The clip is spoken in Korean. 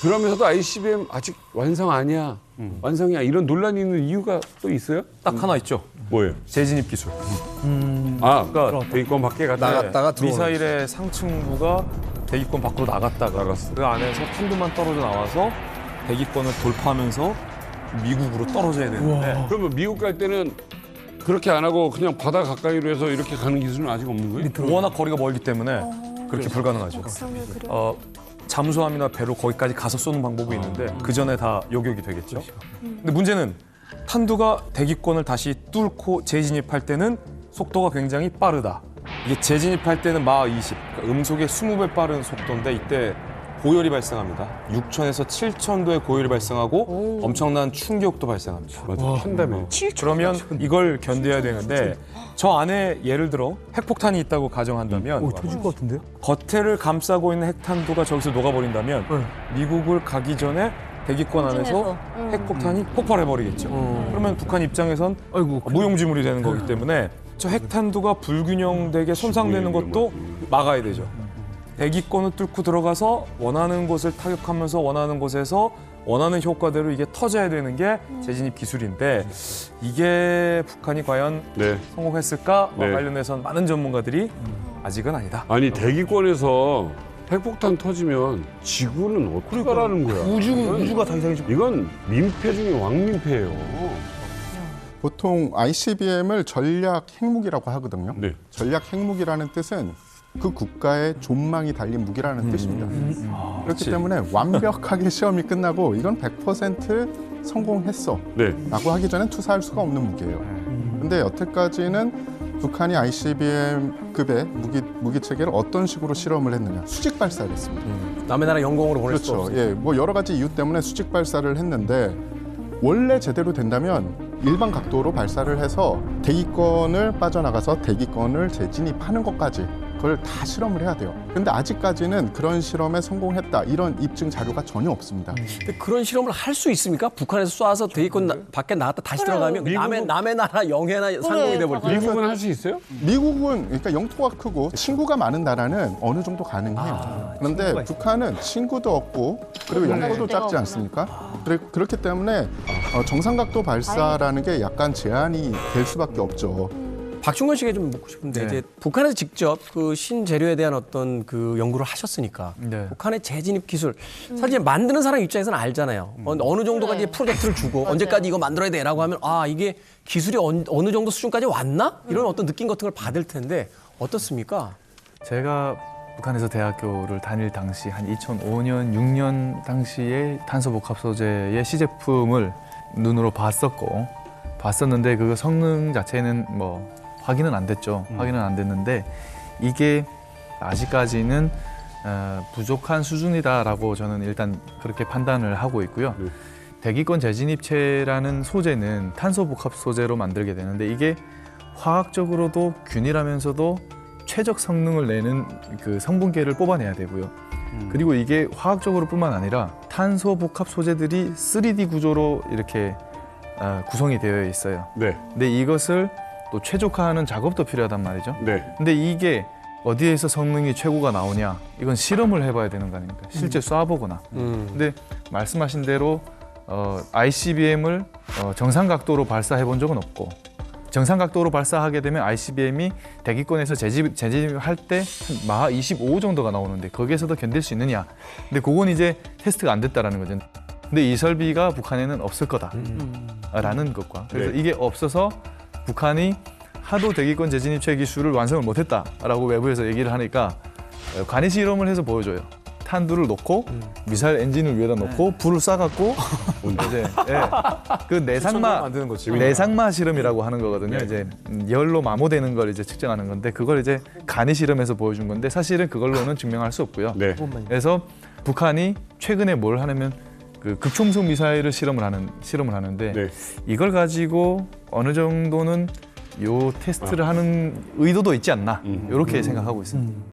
그러면서도 ICBM 아직 완성 아니야, 완성이야 이런 논란이 있는 이유가 또 있어요? 딱 하나 있죠. 뭐예요? 재진입 기술. 그러니까 대기권 밖에 나갔다가 들어오는 미사일의 상층부가 대기권 밖으로 나갔다가 그 안에서 탄두만 떨어져 나와서 대기권을 돌파하면서 미국으로 떨어져야 되는데 그러면 미국 갈 때는 그렇게 안 하고 그냥 바다 가까이로 해서 이렇게 가는 기술은 아직 없는 거예요? 워낙 거리가 멀기 때문에 그렇게 불가능하죠. 잠수함이나 배로 거기까지 가서 쏘는 방법이 있는데 그 전에 다 요격이 되겠죠. 근데 문제는 탄두가 대기권을 다시 뚫고 재진입할 때는 속도가 굉장히 빠르다. 이게 재진입할 때는 마하 20, 그러니까 음속의 20배 빠른 속도인데 이때 고열이 발생합니다. 6,000에서 7,000도의 고열이 발생하고 엄청난 충격도 발생합니다. 맞아, 한다며. 그러면 이걸 견뎌야 되는데 저 안에 예를 들어 핵폭탄이 있다고 가정한다면 터질 것 같은데요? 겉에를 감싸고 있는 핵탄두가 저기서 녹아버린다면 미국을 가기 전에 대기권 안에서 핵폭탄이 폭발해버리겠죠. 그러면 북한 입장에선 무용지물이 되는 거기 때문에 저 핵탄두가 불균형되게 손상되는 것도 막아야 되죠. 대기권을 뚫고 들어가서 원하는 곳을 타격하면서 원하는 곳에서 원하는 효과대로 이게 터져야 되는 게 재진입 기술인데 이게 북한이 과연 성공했을까와 관련해서는 많은 전문가들이 아직은 아니다. 아니 대기권에서 핵폭탄 터지면 지구는 어떻게 가라는 거야? 우주가 다 이상해지고. 이건 민폐 중에 왕민폐예요. 보통 ICBM을 전략 핵무기라고 하거든요. 네. 전략 핵무기라는 뜻은 그 국가의 존망이 달린 무기라는 뜻입니다. 그렇기 때문에 완벽하게 시험이 끝나고 이건 100% 성공했어 라고 하기 전엔 투사할 수가 없는 무기예요. 근데 여태까지는 북한이 ICBM급의 무기 체계를 어떤 식으로 실험을 했느냐, 수직 발사를 했습니다. 남의 나라 영공으로 보낼 수 그렇죠. 없어요. 예, 뭐 여러 가지 이유 때문에 수직 발사를 했는데 원래 제대로 된다면 일반 각도로 발사를 해서 대기권을 빠져나가서 대기권을 재진입하는 것까지 그걸 다 실험을 해야 돼요. 근데 아직까지는 그런 실험에 성공했다 이런 입증 자료가 전혀 없습니다. 근데 그런 실험을 할 수 있습니까? 북한에서 쏴서 대기권 밖에 나갔다 다시 들어가면 남의 나라 영해나 상공이 돼버리죠. 미국은 할 수 있어요? 미국은 그러니까 영토가 크고 친구가 많은 나라는 어느 정도 가능해요. 그런데 북한은 친구도 없고 그리고 영토도 작지 않습니까? 그렇기 때문에 정상각도 발사라는 게 약간 제한이 될 수밖에 없죠. 박충건 씨에게 좀 묻고 싶은데 이제 북한에서 직접 그 신재료에 대한 어떤 그 연구를 하셨으니까 북한의 재진입 기술 사실 만드는 사람 입장에서는 알잖아요. 어느 정도까지 프로젝트를 주고 언제까지 이거 만들어야 돼라고 하면 이게 기술이 어느 정도 수준까지 왔나? 이런 어떤 느낌 같은 걸 받을 텐데 어떻습니까? 제가 북한에서 대학교를 다닐 당시 한 2005년, 6년 당시에 탄소복합소재의 시제품을 눈으로 봤었는데 그 성능 자체는 뭐 확인은 안 됐죠. 확인은 안 됐는데 이게 아직까지는 부족한 수준이다라고 저는 일단 그렇게 판단을 하고 있고요. 대기권 재진입체라는 소재는 탄소복합 소재로 만들게 되는데 이게 화학적으로도 균일하면서도 최적 성능을 내는 그 성분계를 뽑아내야 되고요. 그리고 이게 화학적으로뿐만 아니라 탄소복합 소재들이 3D 구조로 이렇게 구성이 되어 있어요. 근데 이것을 또 최적화하는 작업도 필요하단 말이죠. 근데 이게 어디에서 성능이 최고가 나오냐? 이건 실험을 해봐야 되는 거 아닙니까? 실제 쏴보거나. 근데 말씀하신 대로 ICBM을 정상 각도로 발사해 본 적은 없고 정상 각도로 발사하게 되면 ICBM이 대기권에서 재진입할 때 한 마하 25 정도가 나오는데 거기에서도 견딜 수 있느냐? 근데 그건 이제 테스트가 안 됐다라는 거죠. 근데 이 설비가 북한에는 없을 거다라는 것과 그래서 이게 없어서 북한이 하도 대기권 재진입체 기술을 완성을 못했다라고 외부에서 얘기를 하니까 관이 실험을 해서 보여줘요. 탄두를 놓고 미사일 엔진을 위에다 놓고 불을 쏴갖고 이제 그 내상마 실험이라고 하는 거거든요. 이제 열로 마모되는 걸 이제 측정하는 건데 그걸 이제 간이 실험해서 보여준 건데 사실은 그걸로는 증명할 수 없고요. 그래서 북한이 최근에 뭘 하냐면 그 극초음속 미사일을 실험을 하는데 이걸 가지고 어느 정도는 요 테스트를 하는 의도도 있지 않나 이렇게 생각하고 있습니다.